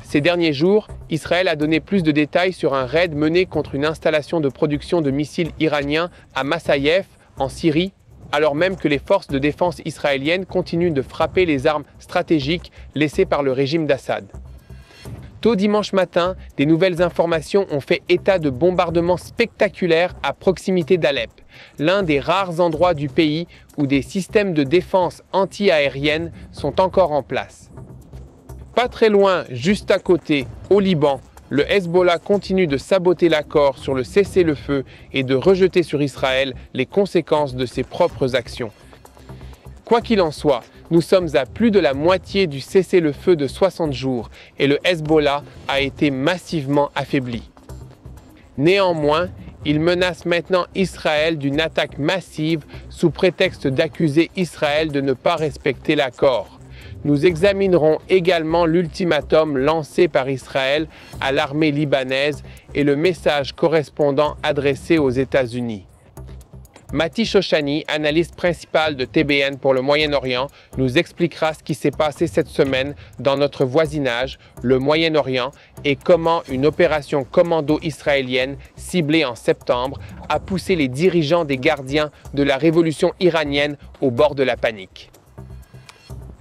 Ces derniers jours, Israël a donné plus de détails sur un raid mené contre une installation de production de missiles iraniens à Massaïef, en Syrie, alors même que les forces de défense israéliennes continuent de frapper les armes stratégiques laissées par le régime d'Assad. Tôt dimanche matin, des nouvelles informations ont fait état de bombardements spectaculaires à proximité d'Alep, l'un des rares endroits du pays où des systèmes de défense anti-aérienne sont encore en place. Pas très loin, juste à côté, au Liban, le Hezbollah continue de saboter l'accord sur le cessez-le-feu et de rejeter sur Israël les conséquences de ses propres actions. Quoi qu'il en soit, nous sommes à plus de la moitié du cessez-le-feu de 60 jours et le Hezbollah a été massivement affaibli. Néanmoins, il menace maintenant Israël d'une attaque massive sous prétexte d'accuser Israël de ne pas respecter l'accord. Nous examinerons également l'ultimatum lancé par Israël à l'armée libanaise et le message correspondant adressé aux États-Unis. Mati Shoshani, analyste principal de TBN pour le Moyen-Orient, nous expliquera ce qui s'est passé cette semaine dans notre voisinage, le Moyen-Orient, et comment une opération commando israélienne ciblée en septembre a poussé les dirigeants des gardiens de la révolution iranienne au bord de la panique.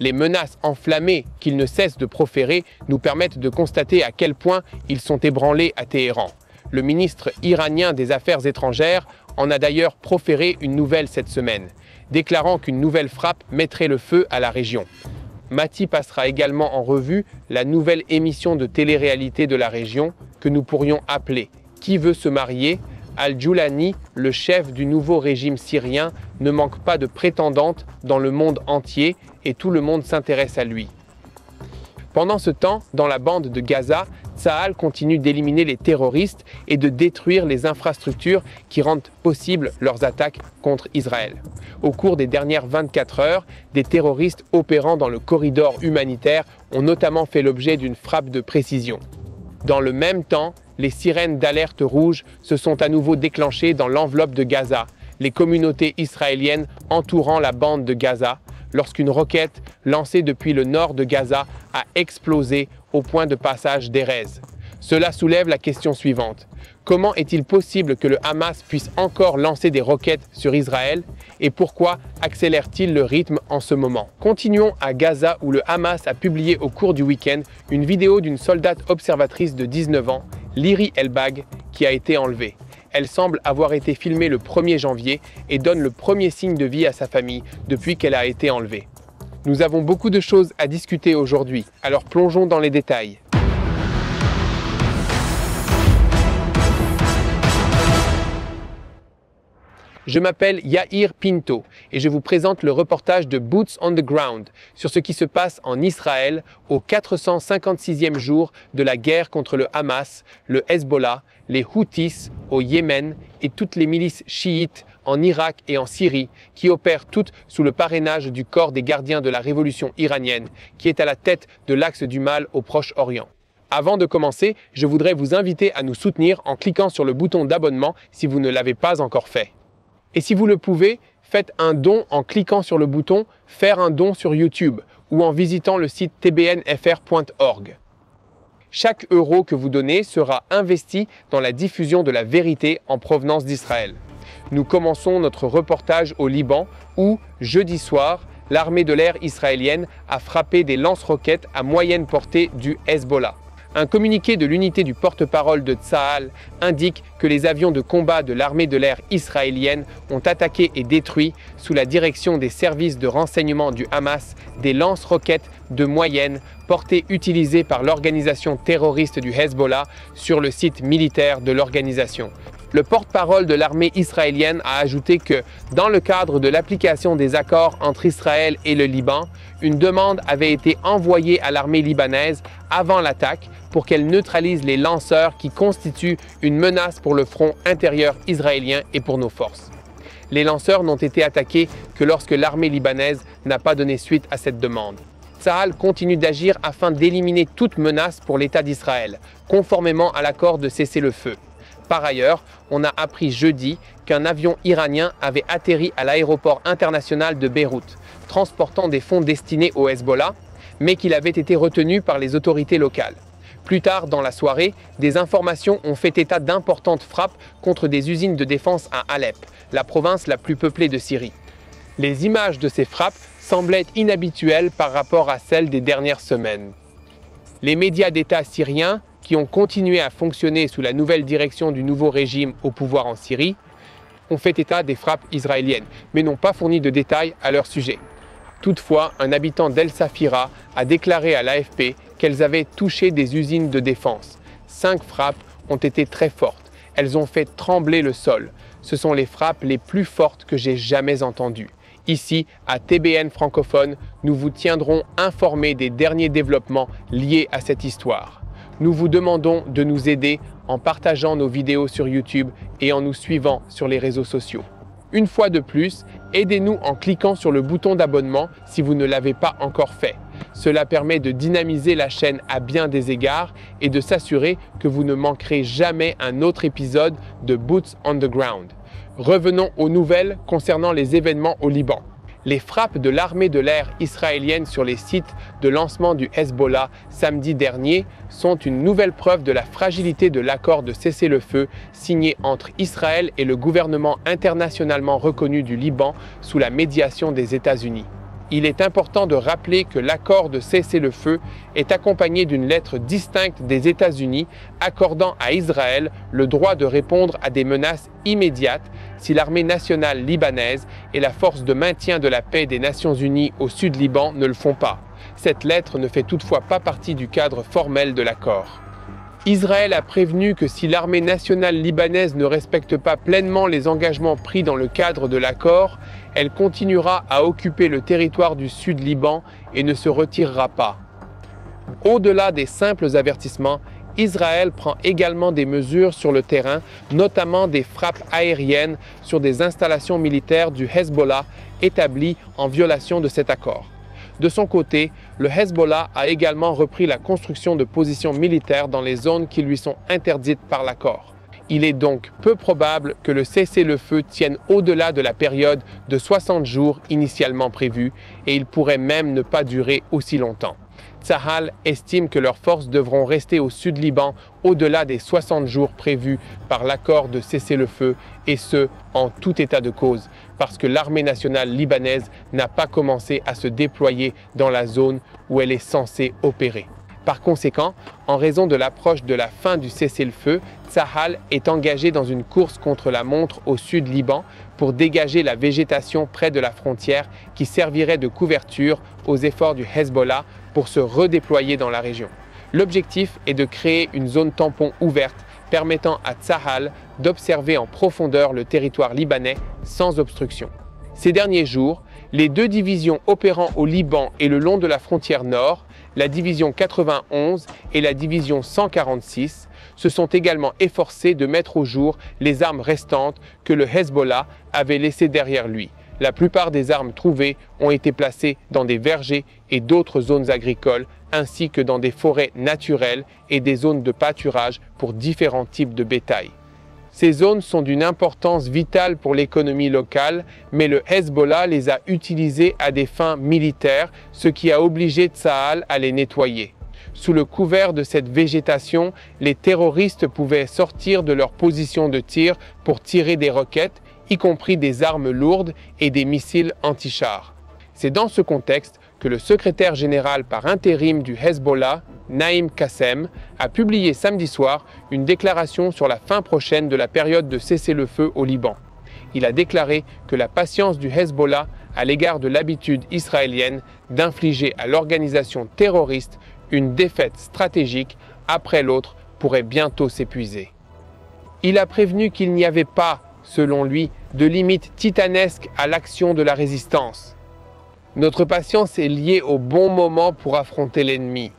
Les menaces enflammées qu'ils ne cessent de proférer nous permettent de constater à quel point ils sont ébranlés à Téhéran. Le ministre iranien des Affaires étrangères en a d'ailleurs proféré une nouvelle cette semaine, déclarant qu'une nouvelle frappe mettrait le feu à la région. Mati passera également en revue la nouvelle émission de télé-réalité de la région que nous pourrions appeler « Qui veut se marier ?». Al-Joulani, le chef du nouveau régime syrien, ne manque pas de prétendantes dans le monde entier et tout le monde s'intéresse à lui. Pendant ce temps, dans la bande de Gaza, Tsahal continue d'éliminer les terroristes et de détruire les infrastructures qui rendent possible leurs attaques contre Israël. Au cours des dernières 24 heures, des terroristes opérant dans le corridor humanitaire ont notamment fait l'objet d'une frappe de précision. Dans le même temps, les sirènes d'alerte rouge se sont à nouveau déclenchées dans l'enveloppe de Gaza, les communautés israéliennes entourant la bande de Gaza, lorsqu'une roquette lancée depuis le nord de Gaza a explosé au point de passage d'Erez. Cela soulève la question suivante. Comment est-il possible que le Hamas puisse encore lancer des roquettes sur Israël et pourquoi accélère-t-il le rythme en ce moment? Continuons à Gaza où le Hamas a publié au cours du week-end une vidéo d'une soldate observatrice de 19 ans, Liri Elbag, qui a été enlevée. Elle semble avoir été filmée le 1er janvier et donne le premier signe de vie à sa famille depuis qu'elle a été enlevée. Nous avons beaucoup de choses à discuter aujourd'hui, alors plongeons dans les détails. Je m'appelle Yair Pinto et je vous présente le reportage de Boots on the Ground sur ce qui se passe en Israël au 456e jour de la guerre contre le Hamas, le Hezbollah, les Houthis au Yémen et toutes les milices chiites en Irak et en Syrie qui opèrent toutes sous le parrainage du corps des gardiens de la révolution iranienne qui est à la tête de l'axe du mal au Proche-Orient. Avant de commencer, je voudrais vous inviter à nous soutenir en cliquant sur le bouton d'abonnement si vous ne l'avez pas encore fait. Et si vous le pouvez, faites un don en cliquant sur le bouton « Faire un don » sur YouTube ou en visitant le site tbnfr.org. Chaque euro que vous donnez sera investi dans la diffusion de la vérité en provenance d'Israël. Nous commençons notre reportage au Liban où, jeudi soir, l'armée de l'air israélienne a frappé des lance-roquettes à moyenne portée du Hezbollah. Un communiqué de l'unité du porte-parole de Tsahal indique que les avions de combat de l'armée de l'air israélienne ont attaqué et détruit, sous la direction des services de renseignement du Hamas, des lance-roquettes de moyenne portée utilisées par l'organisation terroriste du Hezbollah sur le site militaire de l'organisation. Le porte-parole de l'armée israélienne a ajouté que, dans le cadre de l'application des accords entre Israël et le Liban, une demande avait été envoyée à l'armée libanaise avant l'attaque pour qu'elle neutralise les lanceurs qui constituent une menace pour le front intérieur israélien et pour nos forces. Les lanceurs n'ont été attaqués que lorsque l'armée libanaise n'a pas donné suite à cette demande. Tsahal continue d'agir afin d'éliminer toute menace pour l'État d'Israël, conformément à l'accord de cessez-le-feu. Par ailleurs, on a appris jeudi qu'un avion iranien avait atterri à l'aéroport international de Beyrouth, transportant des fonds destinés au Hezbollah, mais qu'il avait été retenu par les autorités locales. Plus tard dans la soirée, des informations ont fait état d'importantes frappes contre des usines de défense à Alep, la province la plus peuplée de Syrie. Les images de ces frappes semblaient inhabituelles par rapport à celles des dernières semaines. Les médias d'État syriens, qui ont continué à fonctionner sous la nouvelle direction du nouveau régime au pouvoir en Syrie, ont fait état des frappes israéliennes, mais n'ont pas fourni de détails à leur sujet. Toutefois, un habitant d'El Safira a déclaré à l'AFP qu'elles avaient touché des usines de défense. 5 frappes ont été très fortes. Elles ont fait trembler le sol. Ce sont les frappes les plus fortes que j'ai jamais entendues. Ici, à TBN francophone, nous vous tiendrons informés des derniers développements liés à cette histoire. Nous vous demandons de nous aider en partageant nos vidéos sur YouTube et en nous suivant sur les réseaux sociaux. Une fois de plus, aidez-nous en cliquant sur le bouton d'abonnement si vous ne l'avez pas encore fait. Cela permet de dynamiser la chaîne à bien des égards et de s'assurer que vous ne manquerez jamais un autre épisode de Boots on the Ground. Revenons aux nouvelles concernant les événements au Liban. Les frappes de l'armée de l'air israélienne sur les sites de lancement du Hezbollah samedi dernier sont une nouvelle preuve de la fragilité de l'accord de cessez-le-feu signé entre Israël et le gouvernement internationalement reconnu du Liban sous la médiation des États-Unis. Il est important de rappeler que l'accord de cessez-le-feu est accompagné d'une lettre distincte des États-Unis accordant à Israël le droit de répondre à des menaces immédiates si l'armée nationale libanaise et la force de maintien de la paix des Nations Unies au sud Liban ne le font pas. Cette lettre ne fait toutefois pas partie du cadre formel de l'accord. Israël a prévenu que si l'armée nationale libanaise ne respecte pas pleinement les engagements pris dans le cadre de l'accord, elle continuera à occuper le territoire du sud Liban et ne se retirera pas. Au-delà des simples avertissements, Israël prend également des mesures sur le terrain, notamment des frappes aériennes sur des installations militaires du Hezbollah établies en violation de cet accord. De son côté, le Hezbollah a également repris la construction de positions militaires dans les zones qui lui sont interdites par l'accord. Il est donc peu probable que le cessez-le-feu tienne au-delà de la période de 60 jours initialement prévue et il pourrait même ne pas durer aussi longtemps. Tsahal estime que leurs forces devront rester au sud Liban au-delà des 60 jours prévus par l'accord de cessez-le-feu et ce, en tout état de cause, parce que l'armée nationale libanaise n'a pas commencé à se déployer dans la zone où elle est censée opérer. Par conséquent, en raison de l'approche de la fin du cessez-le-feu, Tsahal est engagé dans une course contre la montre au sud Liban pour dégager la végétation près de la frontière qui servirait de couverture aux efforts du Hezbollah pour se redéployer dans la région. L'objectif est de créer une zone tampon ouverte permettant à Tsahal d'observer en profondeur le territoire libanais sans obstruction. Ces derniers jours, les 2 divisions opérant au Liban et le long de la frontière nord, la division 91 et la division 146, se sont également efforcées de mettre au jour les armes restantes que le Hezbollah avait laissées derrière lui. La plupart des armes trouvées ont été placées dans des vergers et d'autres zones agricoles, ainsi que dans des forêts naturelles et des zones de pâturage pour différents types de bétail. Ces zones sont d'une importance vitale pour l'économie locale, mais le Hezbollah les a utilisées à des fins militaires, ce qui a obligé Tsahal à les nettoyer. Sous le couvert de cette végétation, les terroristes pouvaient sortir de leur position de tir pour tirer des roquettes, y compris des armes lourdes et des missiles anti-chars. C'est dans ce contexte que le secrétaire général par intérim du Hezbollah, Naïm Qassem, a publié samedi soir une déclaration sur la fin prochaine de la période de cessez-le-feu au Liban. Il a déclaré que la patience du Hezbollah à l'égard de l'habitude israélienne d'infliger à l'organisation terroriste une défaite stratégique après l'autre pourrait bientôt s'épuiser. Il a prévenu qu'il n'y avait pas, selon lui, de limite titanesque à l'action de la résistance. Notre patience est liée au bon moment pour affronter l'ennemi.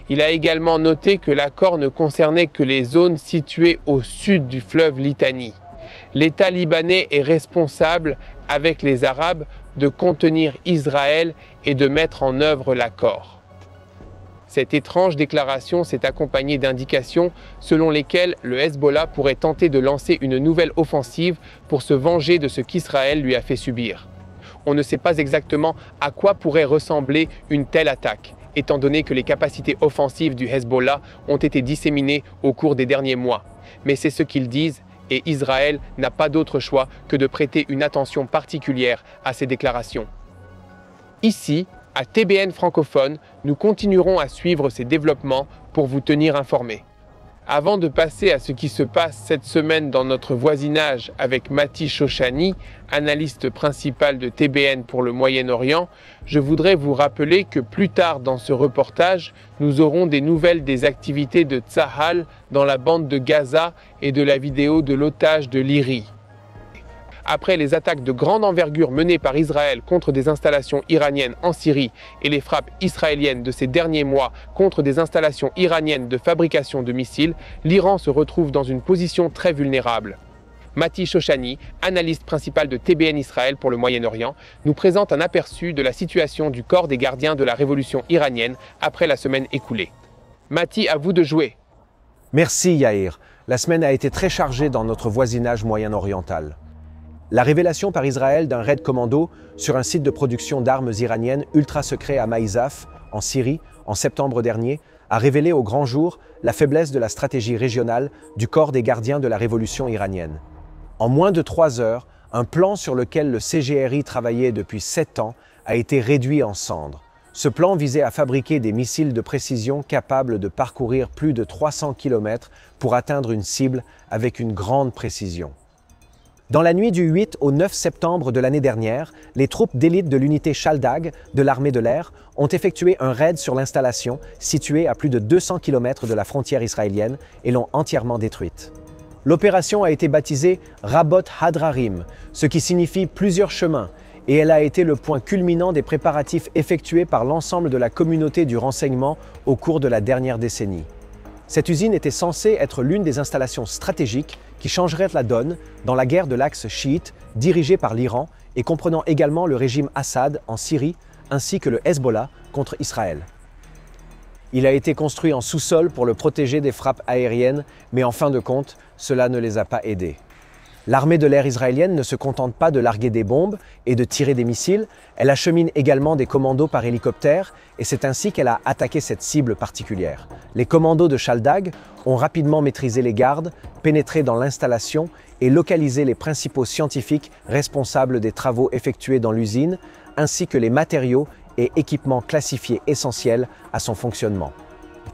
Il a également noté que l'accord ne concernait que les zones situées au sud du fleuve Litanie. L'État libanais est responsable, avec les Arabes, de contenir Israël et de mettre en œuvre l'accord. Cette étrange déclaration s'est accompagnée d'indications selon lesquelles le Hezbollah pourrait tenter de lancer une nouvelle offensive pour se venger de ce qu'Israël lui a fait subir. On ne sait pas exactement à quoi pourrait ressembler une telle attaque. étant donné que les capacités offensives du Hezbollah ont été disséminées au cours des derniers mois. Mais c'est ce qu'ils disent, et Israël n'a pas d'autre choix que de prêter une attention particulière à ces déclarations. Ici, à TBN francophone, nous continuerons à suivre ces développements pour vous tenir informés. Avant de passer à ce qui se passe cette semaine dans notre voisinage avec Mati Shoshani, analyste principal de TBN pour le Moyen-Orient, je voudrais vous rappeler que plus tard dans ce reportage, nous aurons des nouvelles des activités de Tsahal dans la bande de Gaza et de la vidéo de l'otage de Lyrie. Après les attaques de grande envergure menées par Israël contre des installations iraniennes en Syrie et les frappes israéliennes de ces derniers mois contre des installations iraniennes de fabrication de missiles, l'Iran se retrouve dans une position très vulnérable. Mati Shoshani, analyste principal de TBN Israël pour le Moyen-Orient, nous présente un aperçu de la situation du corps des gardiens de la révolution iranienne après la semaine écoulée. Mati, à vous de jouer. Merci Yair. La semaine a été très chargée dans notre voisinage moyen-oriental. La révélation par Israël d'un raid commando sur un site de production d'armes iraniennes ultra secret à Maïsaf, en Syrie, en septembre dernier, a révélé au grand jour la faiblesse de la stratégie régionale du corps des gardiens de la révolution iranienne. En moins de 3 heures, un plan sur lequel le CGRI travaillait depuis 7 ans a été réduit en cendres. Ce plan visait à fabriquer des missiles de précision capables de parcourir plus de 300 km pour atteindre une cible avec une grande précision. Dans la nuit du 8 au 9 septembre de l'année dernière, les troupes d'élite de l'unité Shaldag de l'armée de l'air ont effectué un raid sur l'installation située à plus de 200 km de la frontière israélienne et l'ont entièrement détruite. L'opération a été baptisée Rabot Hadrarim, ce qui signifie plusieurs chemins, et elle a été le point culminant des préparatifs effectués par l'ensemble de la communauté du renseignement au cours de la dernière décennie. Cette usine était censée être l'une des installations stratégiques qui changerait la donne dans la guerre de l'axe chiite dirigée par l'Iran et comprenant également le régime Assad en Syrie ainsi que le Hezbollah contre Israël. Il a été construit en sous-sol pour le protéger des frappes aériennes, mais en fin de compte, cela ne les a pas aidés. L'armée de l'air israélienne ne se contente pas de larguer des bombes et de tirer des missiles, elle achemine également des commandos par hélicoptère et c'est ainsi qu'elle a attaqué cette cible particulière. Les commandos de Shaldag ont rapidement maîtrisé les gardes, pénétré dans l'installation et localisé les principaux scientifiques responsables des travaux effectués dans l'usine, ainsi que les matériaux et équipements classifiés essentiels à son fonctionnement.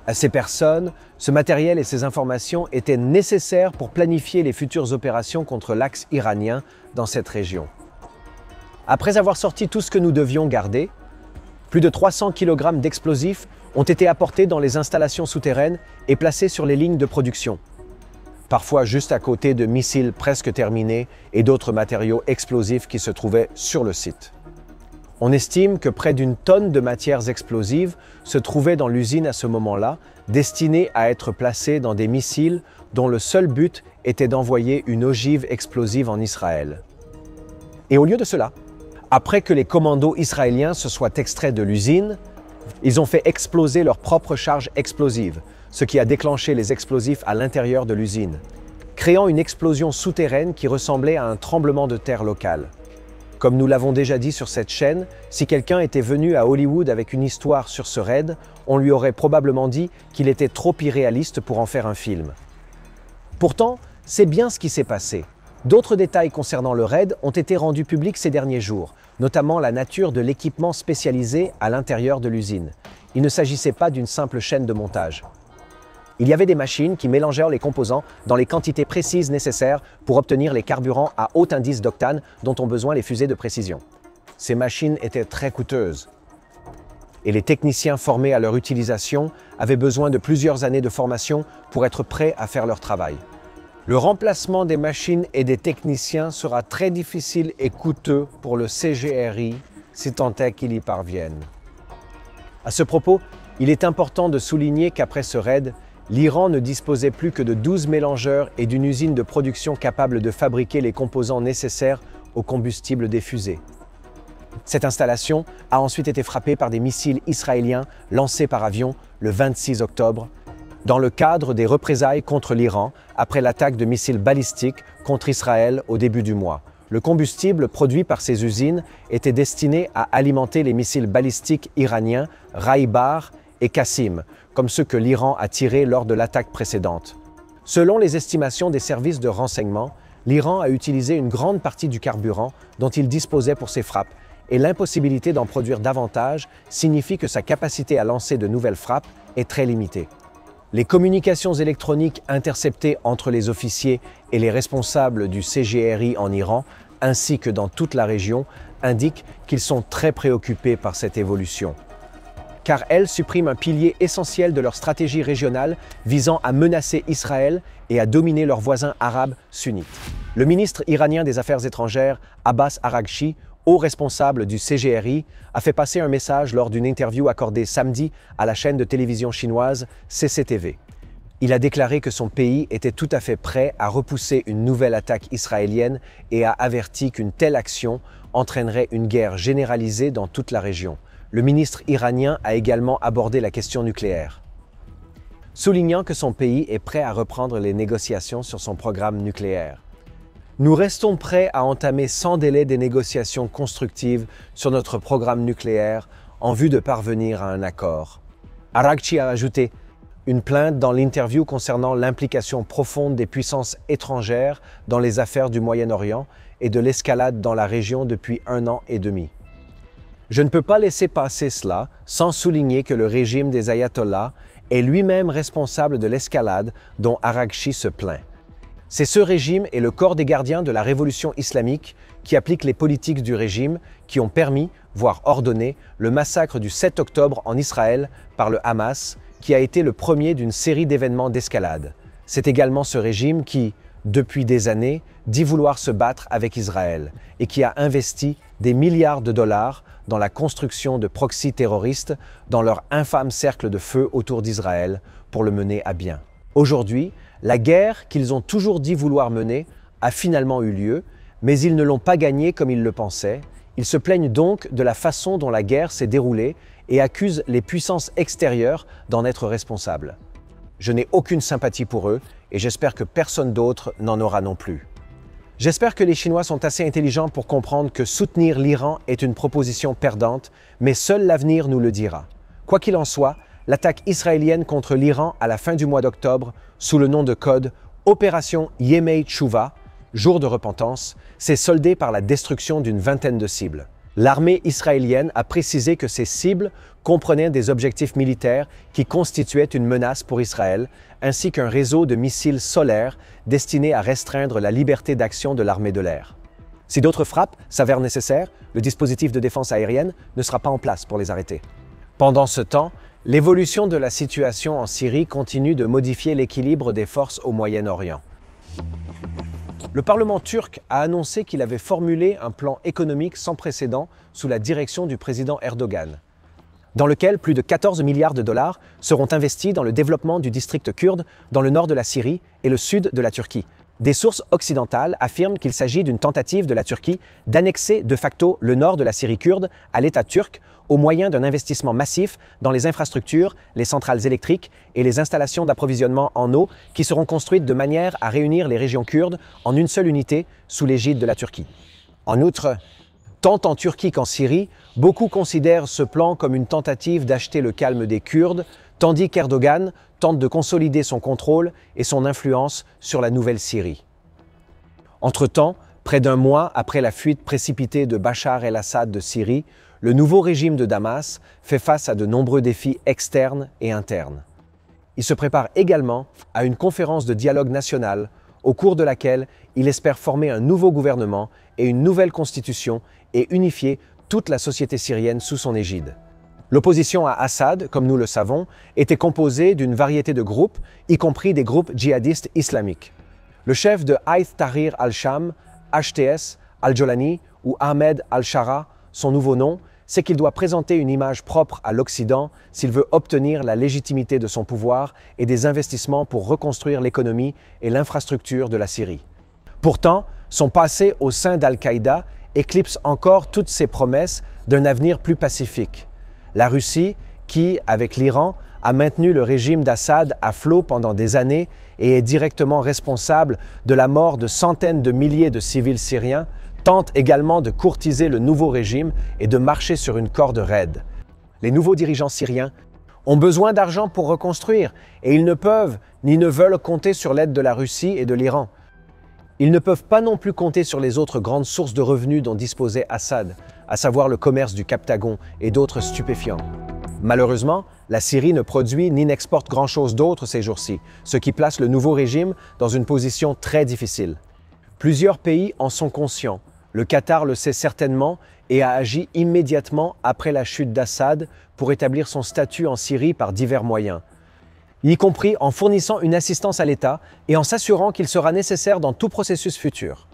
À ces personnes, ce matériel et ces informations étaient nécessaires pour planifier les futures opérations contre l'axe iranien dans cette région. Après avoir sorti tout ce que nous devions garder, plus de 300 kg d'explosifs ont été apportés dans les installations souterraines et placés sur les lignes de production, parfois juste à côté de missiles presque terminés et d'autres matériaux explosifs qui se trouvaient sur le site. On estime que près d'1 tonne de matières explosives se trouvait dans l'usine à ce moment-là, destinées à être placées dans des missiles dont le seul but était d'envoyer une ogive explosive en Israël. Et au lieu de cela, après que les commandos israéliens se soient extraits de l'usine, ils ont fait exploser leur propre charge explosive, ce qui a déclenché les explosifs à l'intérieur de l'usine, créant une explosion souterraine qui ressemblait à un tremblement de terre local. Comme nous l'avons déjà dit sur cette chaîne, si quelqu'un était venu à Hollywood avec une histoire sur ce raid, on lui aurait probablement dit qu'il était trop irréaliste pour en faire un film. Pourtant, c'est bien ce qui s'est passé. D'autres détails concernant le raid ont été rendus publics ces derniers jours, notamment la nature de l'équipement spécialisé à l'intérieur de l'usine. Il ne s'agissait pas d'une simple chaîne de montage. Il y avait des machines qui mélangèrent les composants dans les quantités précises nécessaires pour obtenir les carburants à haut indice d'octane dont ont besoin les fusées de précision. Ces machines étaient très coûteuses et les techniciens formés à leur utilisation avaient besoin de plusieurs années de formation pour être prêts à faire leur travail. Le remplacement des machines et des techniciens sera très difficile et coûteux pour le CGRI si tant est qu'il y parvienne. À ce propos, il est important de souligner qu'après ce raid, l'Iran ne disposait plus que de 12 mélangeurs et d'une usine de production capable de fabriquer les composants nécessaires au combustible des fusées. Cette installation a ensuite été frappée par des missiles israéliens lancés par avion le 26 octobre, dans le cadre des représailles contre l'Iran après l'attaque de missiles balistiques contre Israël au début du mois. Le combustible produit par ces usines était destiné à alimenter les missiles balistiques iraniens Raïbar et Qassim, comme ceux que l'Iran a tirés lors de l'attaque précédente. Selon les estimations des services de renseignement, l'Iran a utilisé une grande partie du carburant dont il disposait pour ses frappes, et l'impossibilité d'en produire davantage signifie que sa capacité à lancer de nouvelles frappes est très limitée. Les communications électroniques interceptées entre les officiers et les responsables du CGRI en Iran, ainsi que dans toute la région, indiquent qu'ils sont très préoccupés par cette évolution, car elle supprime un pilier essentiel de leur stratégie régionale visant à menacer Israël et à dominer leurs voisins arabes sunnites. Le ministre iranien des Affaires étrangères, Abbas Araghchi, haut responsable du CGRI, a fait passer un message lors d'une interview accordée samedi à la chaîne de télévision chinoise CCTV. Il a déclaré que son pays était tout à fait prêt à repousser une nouvelle attaque israélienne et a averti qu'une telle action entraînerait une guerre généralisée dans toute la région. Le ministre iranien a également abordé la question nucléaire, soulignant que son pays est prêt à reprendre les négociations sur son programme nucléaire. Nous restons prêts à entamer sans délai des négociations constructives sur notre programme nucléaire en vue de parvenir à un accord. Araghchi a ajouté une plainte dans l'interview concernant l'implication profonde des puissances étrangères dans les affaires du Moyen-Orient et de l'escalade dans la région depuis 1 an et demi. Je ne peux pas laisser passer cela sans souligner que le régime des ayatollahs est lui-même responsable de l'escalade dont Araghchi se plaint. C'est ce régime et le corps des gardiens de la révolution islamique qui appliquent les politiques du régime qui ont permis, voire ordonné, le massacre du 7 octobre en Israël par le Hamas, qui a été le premier d'une série d'événements d'escalade. C'est également ce régime qui, depuis des années, dit vouloir se battre avec Israël et qui a investi des milliards de dollars dans la construction de proxys terroristes dans leur infâme cercle de feu autour d'Israël pour le mener à bien. Aujourd'hui, la guerre qu'ils ont toujours dit vouloir mener a finalement eu lieu, mais ils ne l'ont pas gagnée comme ils le pensaient. Ils se plaignent donc de la façon dont la guerre s'est déroulée et accusent les puissances extérieures d'en être responsables. Je n'ai aucune sympathie pour eux et j'espère que personne d'autre n'en aura non plus. J'espère que les Chinois sont assez intelligents pour comprendre que soutenir l'Iran est une proposition perdante, mais seul l'avenir nous le dira. Quoi qu'il en soit, l'attaque israélienne contre l'Iran à la fin du mois d'octobre, sous le nom de code Opération Yemei Tchouva, jour de repentance, s'est soldée par la destruction d'une vingtaine de cibles. L'armée israélienne a précisé que ces cibles comprenaient des objectifs militaires qui constituaient une menace pour Israël, ainsi qu'un réseau de missiles solaires destinés à restreindre la liberté d'action de l'armée de l'air. Si d'autres frappes s'avèrent nécessaires, le dispositif de défense aérienne ne sera pas en place pour les arrêter. Pendant ce temps, l'évolution de la situation en Syrie continue de modifier l'équilibre des forces au Moyen-Orient. Le Parlement turc a annoncé qu'il avait formulé un plan économique sans précédent sous la direction du président Erdogan, dans lequel plus de 14 milliards de dollars seront investis dans le développement du district kurde dans le nord de la Syrie et le sud de la Turquie. Des sources occidentales affirment qu'il s'agit d'une tentative de la Turquie d'annexer de facto le nord de la Syrie kurde à l'État turc au moyen d'un investissement massif dans les infrastructures, les centrales électriques et les installations d'approvisionnement en eau qui seront construites de manière à réunir les régions kurdes en une seule unité sous l'égide de la Turquie. En outre, tant en Turquie qu'en Syrie, beaucoup considèrent ce plan comme une tentative d'acheter le calme des Kurdes, tandis qu'Erdogan tente de consolider son contrôle et son influence sur la nouvelle Syrie. Entre-temps, près d'un mois après la fuite précipitée de Bachar el-Assad de Syrie, le nouveau régime de Damas fait face à de nombreux défis externes et internes. Il se prépare également à une conférence de dialogue national au cours de laquelle il espère former un nouveau gouvernement et une nouvelle constitution et unifier toute la société syrienne sous son égide. L'opposition à Assad, comme nous le savons, était composée d'une variété de groupes, y compris des groupes djihadistes islamiques. Le chef de Hayth Tahrir al-Sham, HTS, al-Jolani ou Ahmed al-Shara, son nouveau nom, c'est qu'il doit présenter une image propre à l'Occident s'il veut obtenir la légitimité de son pouvoir et des investissements pour reconstruire l'économie et l'infrastructure de la Syrie. Pourtant, son passé au sein d'Al-Qaïda éclipse encore toutes ses promesses d'un avenir plus pacifique. La Russie, qui, avec l'Iran, a maintenu le régime d'Assad à flot pendant des années et est directement responsable de la mort de centaines de milliers de civils syriens, tentent également de courtiser le nouveau régime et de marcher sur une corde raide. Les nouveaux dirigeants syriens ont besoin d'argent pour reconstruire et ils ne peuvent ni ne veulent compter sur l'aide de la Russie et de l'Iran. Ils ne peuvent pas non plus compter sur les autres grandes sources de revenus dont disposait Assad, à savoir le commerce du Captagon et d'autres stupéfiants. Malheureusement, la Syrie ne produit ni n'exporte grand-chose d'autre ces jours-ci, ce qui place le nouveau régime dans une position très difficile. Plusieurs pays en sont conscients. Le Qatar le sait certainement et a agi immédiatement après la chute d'Assad pour établir son statut en Syrie par divers moyens, y compris en fournissant une assistance à l'État et en s'assurant qu'il sera nécessaire dans tout processus futur.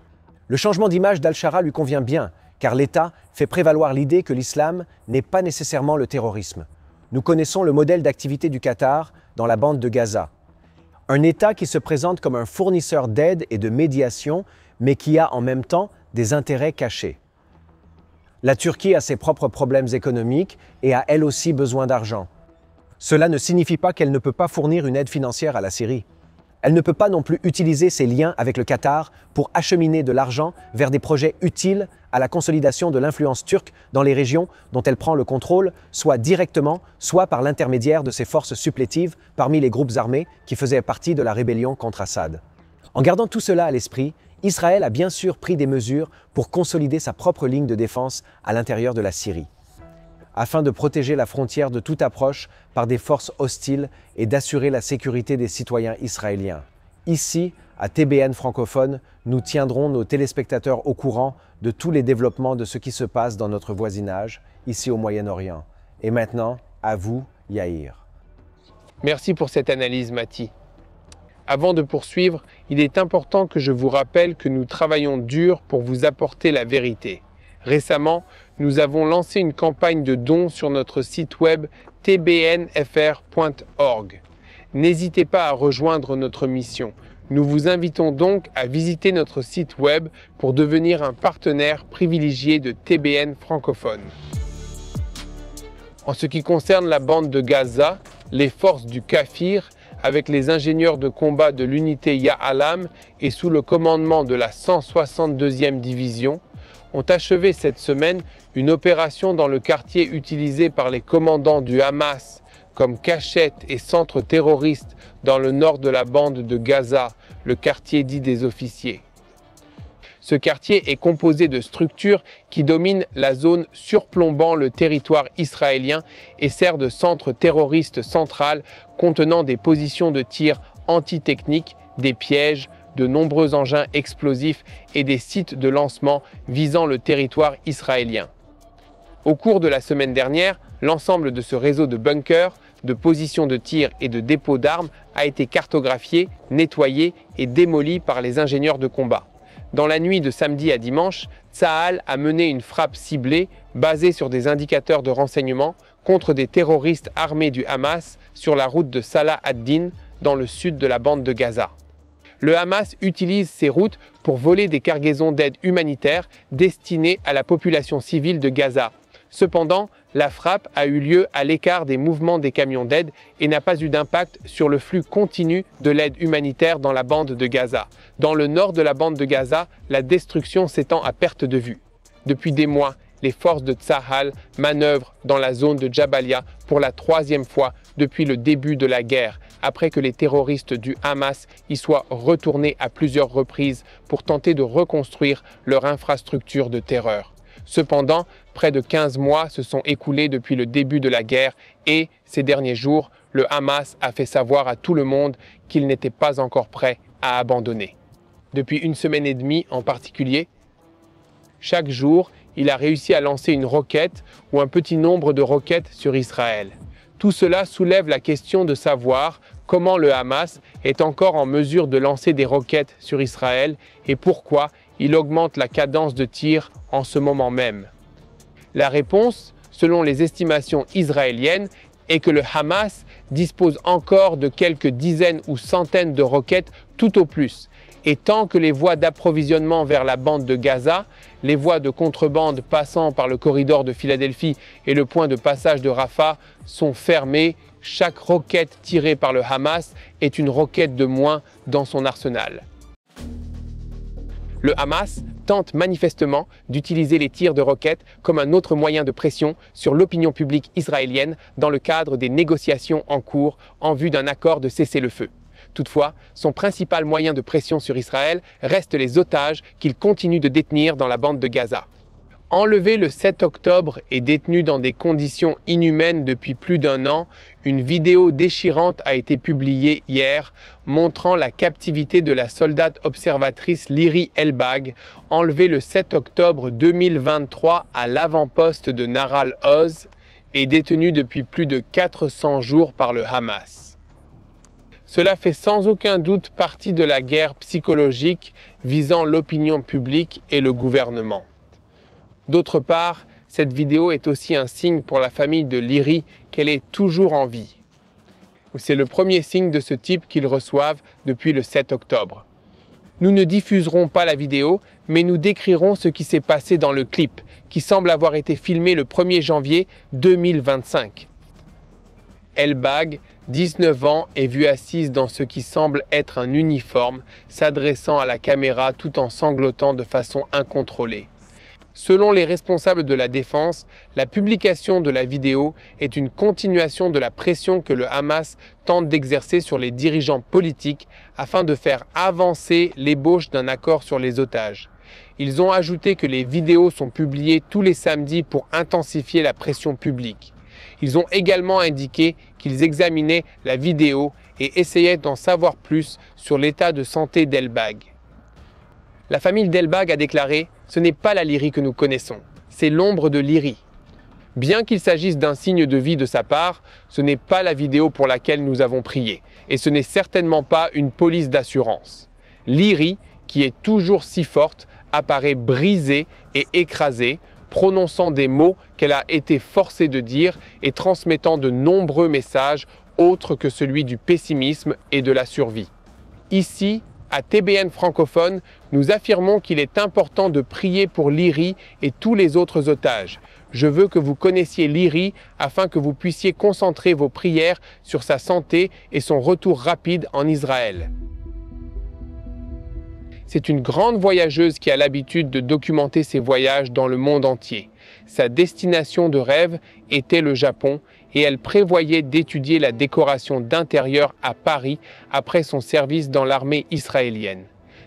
Le changement d'image d'Al-Shara lui convient bien, car l'État fait prévaloir l'idée que l'islam n'est pas nécessairement le terrorisme. Nous connaissons le modèle d'activité du Qatar dans la bande de Gaza. Un État qui se présente comme un fournisseur d'aide et de médiation, mais qui a en même temps des intérêts cachés. La Turquie a ses propres problèmes économiques et a elle aussi besoin d'argent. Cela ne signifie pas qu'elle ne peut pas fournir une aide financière à la Syrie. Elle ne peut pas non plus utiliser ses liens avec le Qatar pour acheminer de l'argent vers des projets utiles à la consolidation de l'influence turque dans les régions dont elle prend le contrôle, soit directement, soit par l'intermédiaire de ses forces supplétives parmi les groupes armés qui faisaient partie de la rébellion contre Assad. En gardant tout cela à l'esprit, Israël a bien sûr pris des mesures pour consolider sa propre ligne de défense à l'intérieur de la Syrie, afin de protéger la frontière de toute approche par des forces hostiles et d'assurer la sécurité des citoyens israéliens. Ici, à TBN francophone, nous tiendrons nos téléspectateurs au courant de tous les développements de ce qui se passe dans notre voisinage, ici au Moyen-Orient. Et maintenant, à vous, Yair. Merci pour cette analyse, Mati. Avant de poursuivre, il est important que je vous rappelle que nous travaillons dur pour vous apporter la vérité. Récemment, nous avons lancé une campagne de dons sur notre site web tbnfr.org. N'hésitez pas à rejoindre notre mission. Nous vous invitons donc à visiter notre site web pour devenir un partenaire privilégié de TBN francophone. En ce qui concerne la bande de Gaza, les forces du Kafir, avec les ingénieurs de combat de l'unité Ya'alam et sous le commandement de la 162e division, ont achevé cette semaine une opération dans le quartier utilisé par les commandants du Hamas comme cachette et centre terroriste dans le nord de la bande de Gaza, le quartier dit des officiers. Ce quartier est composé de structures qui dominent la zone surplombant le territoire israélien et sert de centre terroriste central contenant des positions de tir antitechniques, des pièges, de nombreux engins explosifs et des sites de lancement visant le territoire israélien. Au cours de la semaine dernière, l'ensemble de ce réseau de bunkers, de positions de tir et de dépôts d'armes a été cartographié, nettoyé et démoli par les ingénieurs de combat. Dans la nuit de samedi à dimanche, Tsahal a mené une frappe ciblée basée sur des indicateurs de renseignement contre des terroristes armés du Hamas sur la route de Salah ad-Din dans le sud de la bande de Gaza. Le Hamas utilise ces routes pour voler des cargaisons d'aide humanitaire destinées à la population civile de Gaza. Cependant, la frappe a eu lieu à l'écart des mouvements des camions d'aide et n'a pas eu d'impact sur le flux continu de l'aide humanitaire dans la bande de Gaza. Dans le nord de la bande de Gaza, la destruction s'étend à perte de vue. Depuis des mois, les forces de Tsahal manœuvrent dans la zone de Jabalia pour la 3e fois depuis le début de la guerre, après que les terroristes du Hamas y soient retournés à plusieurs reprises pour tenter de reconstruire leur infrastructure de terreur. Cependant, près de 15 mois se sont écoulés depuis le début de la guerre et, ces derniers jours, le Hamas a fait savoir à tout le monde qu'il n'était pas encore prêt à abandonner. Depuis une semaine et demie en particulier, chaque jour, il a réussi à lancer une roquette ou un petit nombre de roquettes sur Israël. Tout cela soulève la question de savoir comment le Hamas est encore en mesure de lancer des roquettes sur Israël et pourquoi il augmente la cadence de tir en ce moment même. La réponse, selon les estimations israéliennes, est que le Hamas dispose encore de quelques dizaines ou centaines de roquettes tout au plus. Et tant que les voies d'approvisionnement vers la bande de Gaza, les voies de contrebande passant par le corridor de Philadelphie et le point de passage de Rafah sont fermées, chaque roquette tirée par le Hamas est une roquette de moins dans son arsenal. Le Hamas tente manifestement d'utiliser les tirs de roquettes comme un autre moyen de pression sur l'opinion publique israélienne dans le cadre des négociations en cours en vue d'un accord de cessez-le-feu. Toutefois, son principal moyen de pression sur Israël reste les otages qu'il continue de détenir dans la bande de Gaza. Enlevé le 7 octobre et détenu dans des conditions inhumaines depuis plus d'un an, une vidéo déchirante a été publiée hier montrant la captivité de la soldate observatrice Liri Elbag, enlevée le 7 octobre 2023 à l'avant-poste de Nahal Oz et détenue depuis plus de 400 jours par le Hamas. Cela fait sans aucun doute partie de la guerre psychologique visant l'opinion publique et le gouvernement. D'autre part, cette vidéo est aussi un signe pour la famille de Liri qu'elle est toujours en vie. C'est le premier signe de ce type qu'ils reçoivent depuis le 7 octobre. Nous ne diffuserons pas la vidéo, mais nous décrirons ce qui s'est passé dans le clip, qui semble avoir été filmé le 1er janvier 2025. Elbag, 19 ans, est vue assise dans ce qui semble être un uniforme, s'adressant à la caméra tout en sanglotant de façon incontrôlée. Selon les responsables de la défense, la publication de la vidéo est une continuation de la pression que le Hamas tente d'exercer sur les dirigeants politiques afin de faire avancer l'ébauche d'un accord sur les otages. Ils ont ajouté que les vidéos sont publiées tous les samedis pour intensifier la pression publique. Ils ont également indiqué qu'ils examinaient la vidéo et essayaient d'en savoir plus sur l'état de santé d'Elbag. La famille d'Elbag a déclaré « Ce n'est pas la Liri que nous connaissons, c'est l'ombre de Liri ». Bien qu'il s'agisse d'un signe de vie de sa part, ce n'est pas la vidéo pour laquelle nous avons prié, et ce n'est certainement pas une police d'assurance. Liri, qui est toujours si forte, apparaît brisée et écrasée, prononçant des mots qu'elle a été forcée de dire et transmettant de nombreux messages autres que celui du pessimisme et de la survie. Ici, à TBN francophone, nous affirmons qu'il est important de prier pour Liri et tous les autres otages. Je veux que vous connaissiez Liri afin que vous puissiez concentrer vos prières sur sa santé et son retour rapide en Israël. C'est une grande voyageuse qui a l'habitude de documenter ses voyages dans le monde entier. Sa destination de rêve était le Japon et elle prévoyait d'étudier la décoration d'intérieur à Paris après son service dans l'armée israélienne.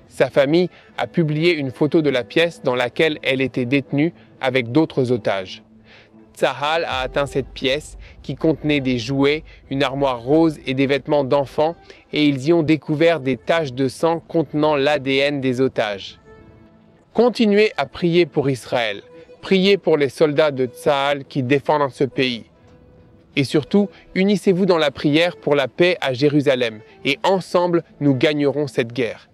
Sa famille a publié une photo de la pièce dans laquelle elle était détenue avec d'autres otages. Tsahal a atteint cette pièce qui contenait des jouets, une armoire rose et des vêtements d'enfants et ils y ont découvert des taches de sang contenant l'ADN des otages. Continuez à prier pour Israël, priez pour les soldats de Tsahal qui défendent ce pays. Et surtout, unissez-vous dans la prière pour la paix à Jérusalem et ensemble nous gagnerons cette guerre.